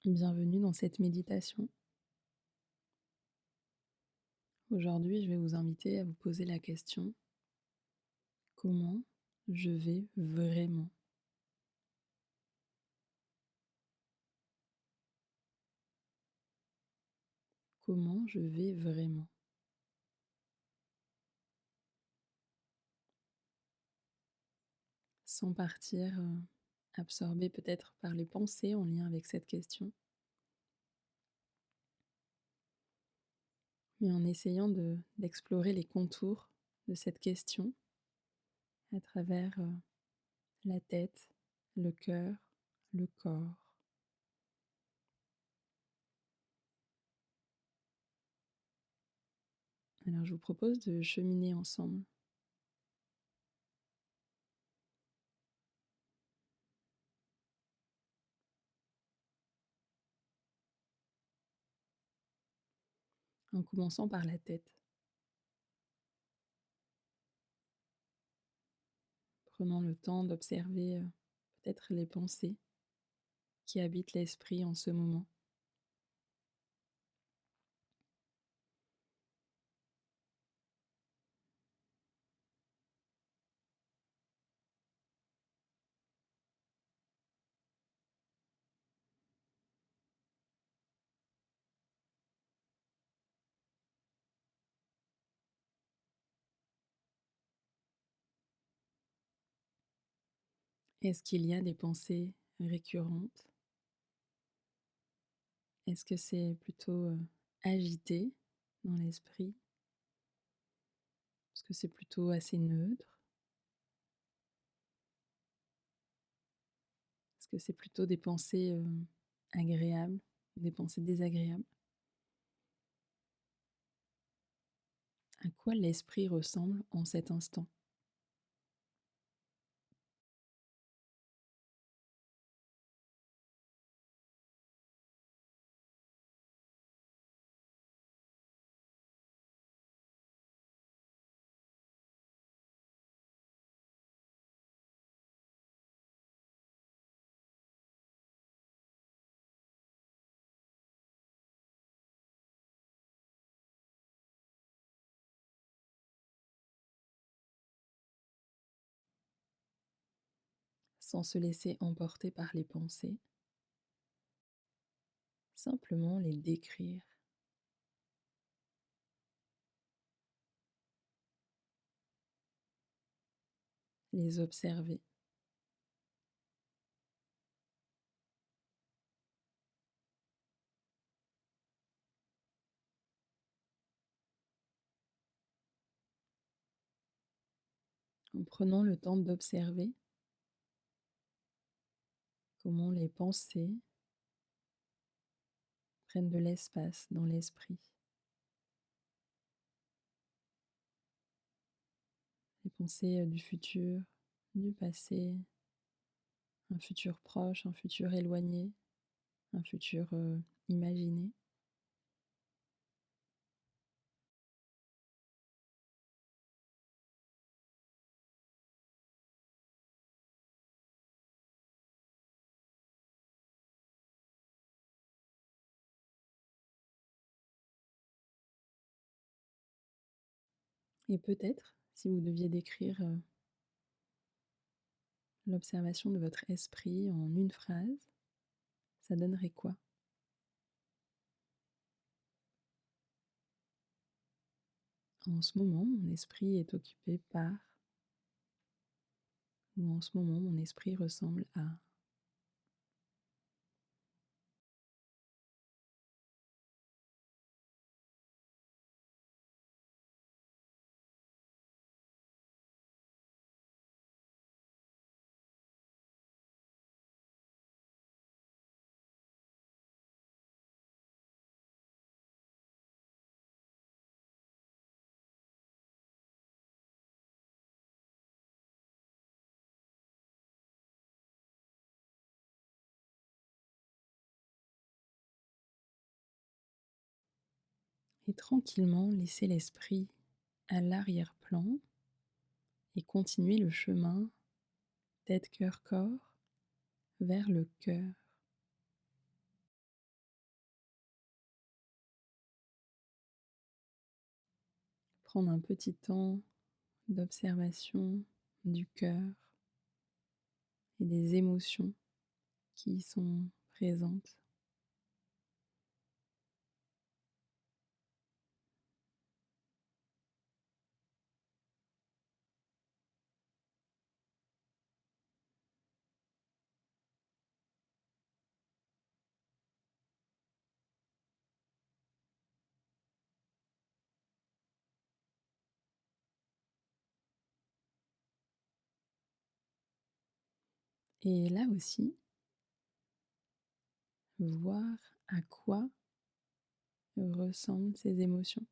Bienvenue dans cette méditation. Aujourd'hui, je vais vous inviter à vous poser la question: comment je vais vraiment? Comment je vais vraiment? Sans partir absorbé peut-être par les pensées en lien avec cette question, mais en essayant d'explorer les contours de cette question à travers la tête, le cœur, le corps. Alors je vous propose de cheminer ensemble en commençant par la tête, prenant le temps d'observer peut-être les pensées qui habitent l'esprit en ce moment. Est-ce qu'il y a des pensées récurrentes? Est-ce que c'est plutôt agité dans l'esprit? Est-ce que c'est plutôt assez neutre? Est-ce que c'est plutôt des pensées agréables, des pensées désagréables? À quoi l'esprit ressemble en cet instant? Sans se laisser emporter par les pensées, simplement les décrire, les observer, en prenant le temps d'observer comment les pensées prennent de l'espace dans l'esprit. Les pensées du futur, du passé, un futur proche, un futur éloigné, un futur imaginé. Et peut-être, si vous deviez décrire l'observation de votre esprit en une phrase, ça donnerait quoi? En ce moment, mon esprit est occupé par, ou en ce moment, mon esprit ressemble à. Et tranquillement laisser l'esprit à l'arrière-plan et continuer le chemin tête, cœur, corps vers le cœur. prendre un petit temps d'observation du cœur et des émotions qui y sont présentes. Et là aussi, voir à quoi ressemblent ces émotions,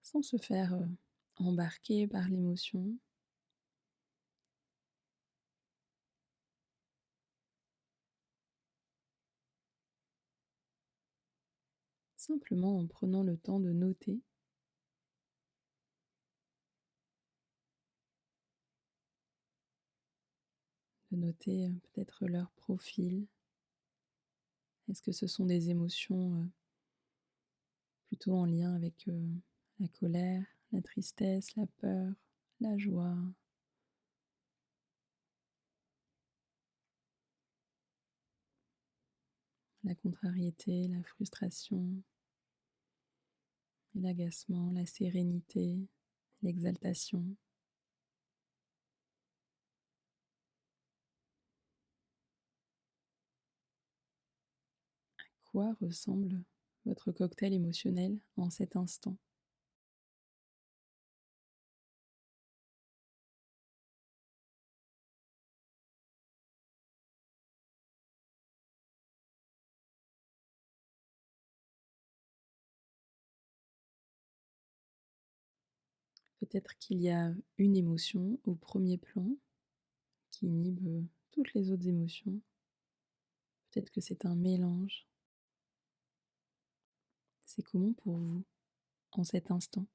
sans se faire embarquer par l'émotion, simplement en prenant le temps de noter peut-être leur profil. Est-ce que ce sont des émotions plutôt en lien avec la colère, la tristesse, la peur, la joie, la contrariété, la frustration, l'agacement, la sérénité, l'exaltation? Quoi ressemble votre cocktail émotionnel en cet instant? Peut-être qu'il y a une émotion au premier plan qui inhibe toutes les autres émotions. Peut-être que c'est un mélange. C'est comment pour vous en cet instant?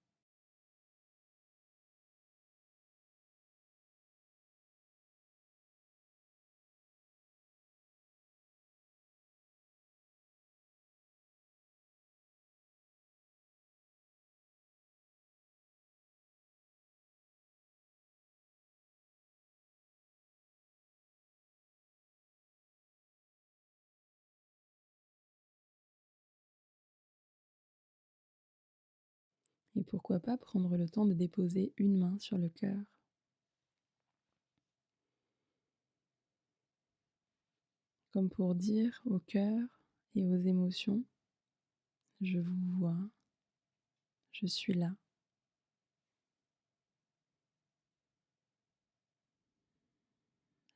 Et pourquoi pas prendre le temps de déposer une main sur le cœur, comme pour dire au cœur et aux émotions, je vous vois, je suis là.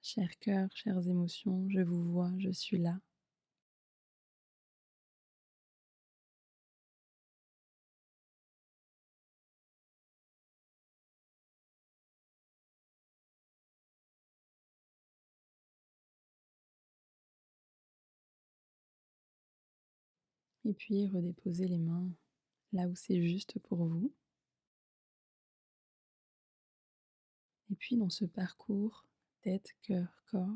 Cher cœur, chères émotions, je vous vois, je suis là. Et puis redéposer les mains là où c'est juste pour vous. Et puis dans ce parcours tête, cœur, corps,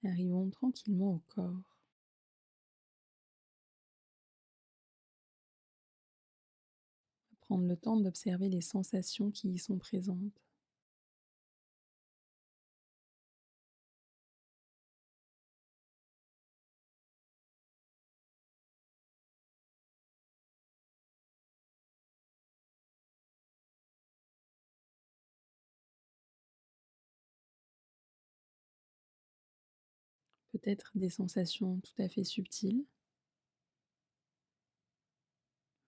arrivons tranquillement au corps. Prendre le temps d'observer les sensations qui y sont présentes. Peut-être des sensations tout à fait subtiles,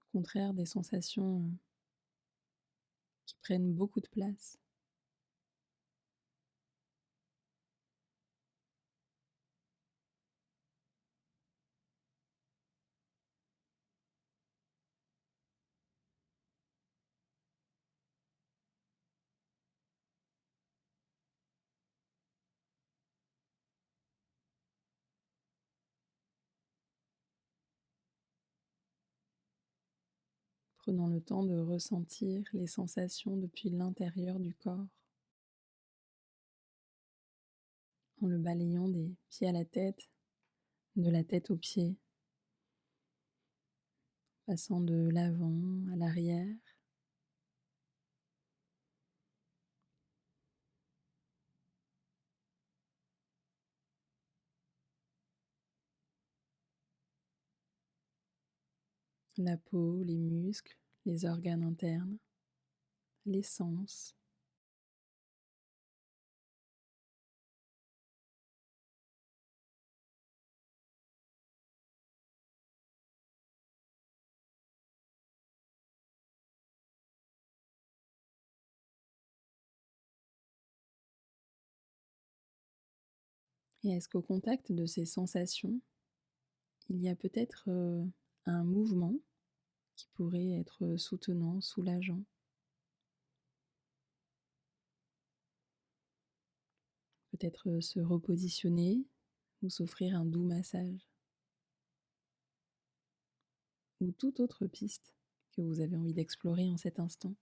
au contraire des sensations qui prennent beaucoup de place. Prenant le temps de ressentir les sensations depuis l'intérieur du corps, en le balayant des pieds à la tête, de la tête aux pieds, passant de l'avant à l'arrière, la peau, les muscles, les organes internes, les sens. Et est-ce qu'au contact de ces sensations, il y a peut-être un mouvement qui pourrait être soutenant, soulageant? Peut-être se repositionner ou s'offrir un doux massage ou toute autre piste que vous avez envie d'explorer en cet instant.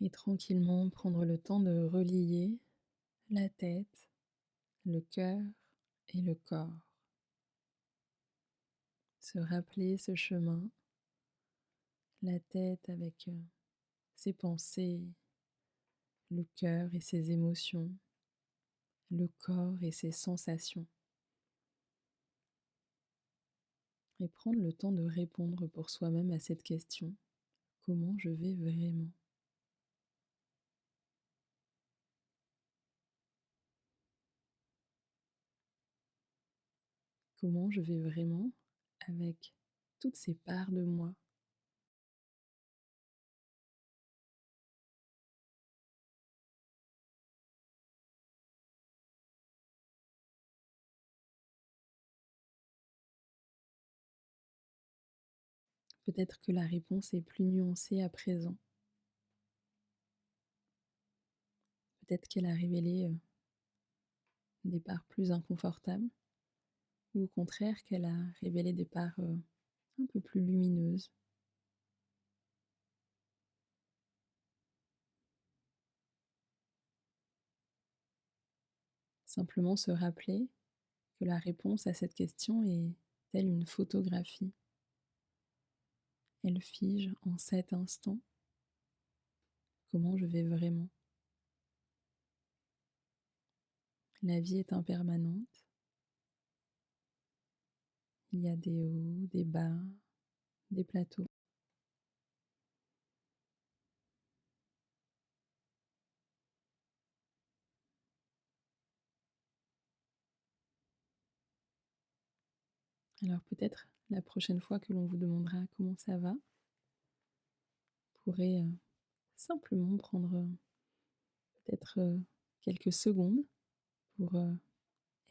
Et tranquillement prendre le temps de relier la tête, le cœur et le corps. Se rappeler ce chemin, la tête avec ses pensées, le cœur et ses émotions, le corps et ses sensations. Et prendre le temps de répondre pour soi-même à cette question: comment je vais vraiment? Comment je vais vraiment avec toutes ces parts de moi? Peut-être que la réponse est plus nuancée à présent. Peut-être qu'elle a révélé des parts plus inconfortables, ou au contraire qu'elle a révélé des parts un peu plus lumineuses. Simplement se rappeler que la réponse à cette question est telle une photographie. Elle fige en cet instant comment je vais vraiment. La vie est impermanente. Il y a des hauts, des bas, des plateaux. Alors peut-être la prochaine fois que l'on vous demandera comment ça va, vous pourrez simplement prendre peut-être quelques secondes pour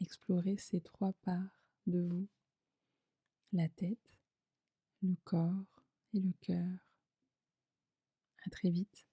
explorer ces trois parts de vous: la tête, le corps et le cœur. À très vite.